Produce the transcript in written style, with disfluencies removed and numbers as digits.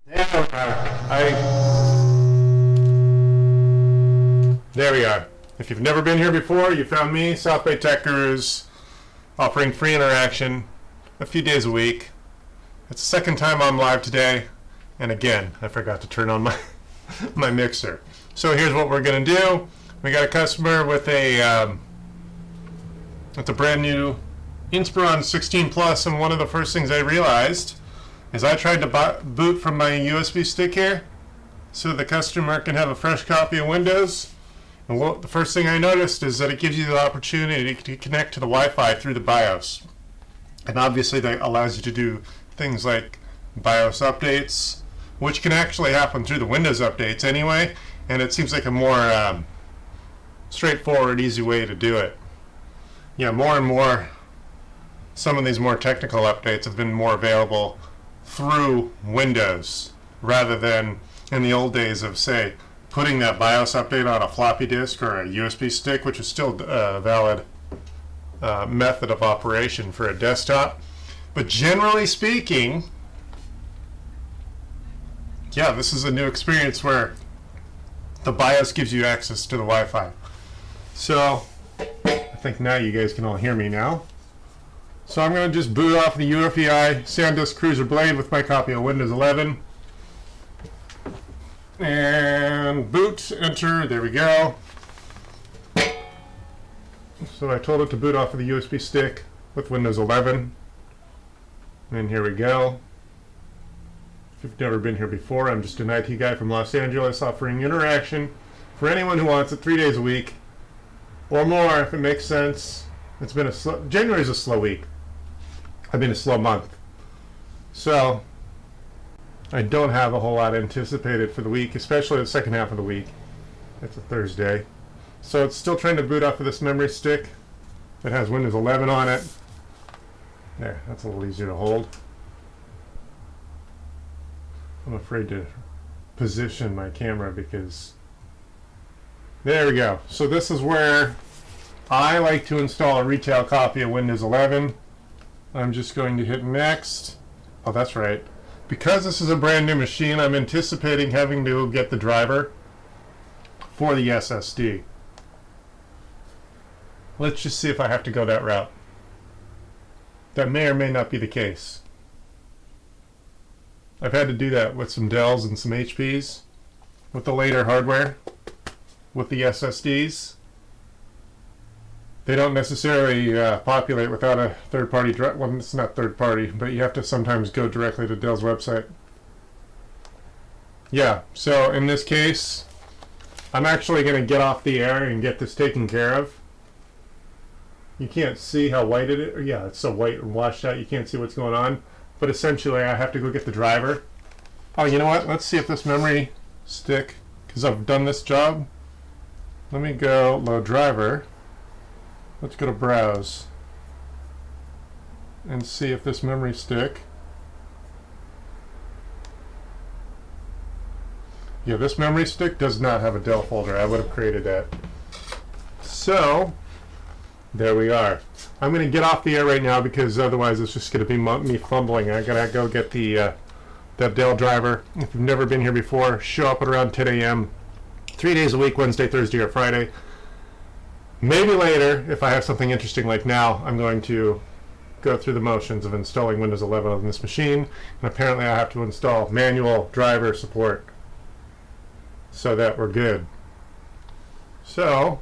There we are. If you've never been here before, you found me, South Bay Tech Gurus, offering free interaction a few days a week. It's the second time I'm live today, and again, I forgot to turn on my mixer. So here's what we're gonna do. We got a customer with a brand new Inspiron 16 Plus, and one of the first things I realized is I tried to boot from my USB stick here so the customer can have a fresh copy of Windows. And the first thing I noticed is that it gives you the opportunity to connect to the Wi-Fi through the BIOS. And obviously that allows you to do things like BIOS updates, which can actually happen through the Windows updates anyway, and it seems like a more straightforward, easy way to do it. Yeah, more and more, some of these more technical updates have been more available through Windows rather than in the old days of, say, putting that BIOS update on a floppy disk or a USB stick, which is still a valid method of operation for a desktop. But generally speaking, yeah, this is a new experience where the BIOS gives you access to the Wi-Fi. So I think now you guys can all hear me now. So I'm going to just boot off the UEFI SanDisk Cruiser Blade with my copy of Windows 11. And boot, enter, there we go. So I told it to boot off of the USB stick with Windows 11. And here we go. If you've never been here before, I'm just an IT guy from Los Angeles offering interaction for anyone who wants it 3 days a week or more if it makes sense. It's been January's a slow week. I've been a slow month. So I don't have a whole lot anticipated for the week, especially the second half of the week. It's a Thursday. So it's still trying to boot off of this memory stick that has Windows 11 on it. There, that's a little easier to hold. I'm afraid to position my camera because... There we go. So this is where I like to install a retail copy of Windows 11. I'm just going to hit next. Oh, that's right. Because this is a brand new machine, I'm anticipating having to get the driver for the SSD. Let's just see if I have to go that route. That may or may not be the case. I've had to do that with some Dells and some HPs, with the later hardware, with the SSDs. They don't necessarily populate without a third-party drive. Well, it's not third-party, but you have to sometimes go directly to Dell's website. Yeah, so in this case, I'm actually going to get off the air and get this taken care of. You can't see how white it is. Yeah, it's so white and washed out you can't see what's going on. But essentially, I have to go get the driver. Oh, you know what? Let's see if this memory stick, because I've done this job. Let me go load driver. Let's go to browse and see if this memory stick. Yeah, this memory stick does not have a Dell folder. I would have created that. So there we are. I'm going to get off the air right now because otherwise it's just going to be me fumbling. I gotta go get the that Dell driver. If you've never been here before, show up at around 10 a.m. 3 days a week, Wednesday, Thursday, or Friday. Maybe later, if I have something interesting like now, I'm going to go through the motions of installing Windows 11 on this machine. And apparently I have to install manual driver support so that we're good. So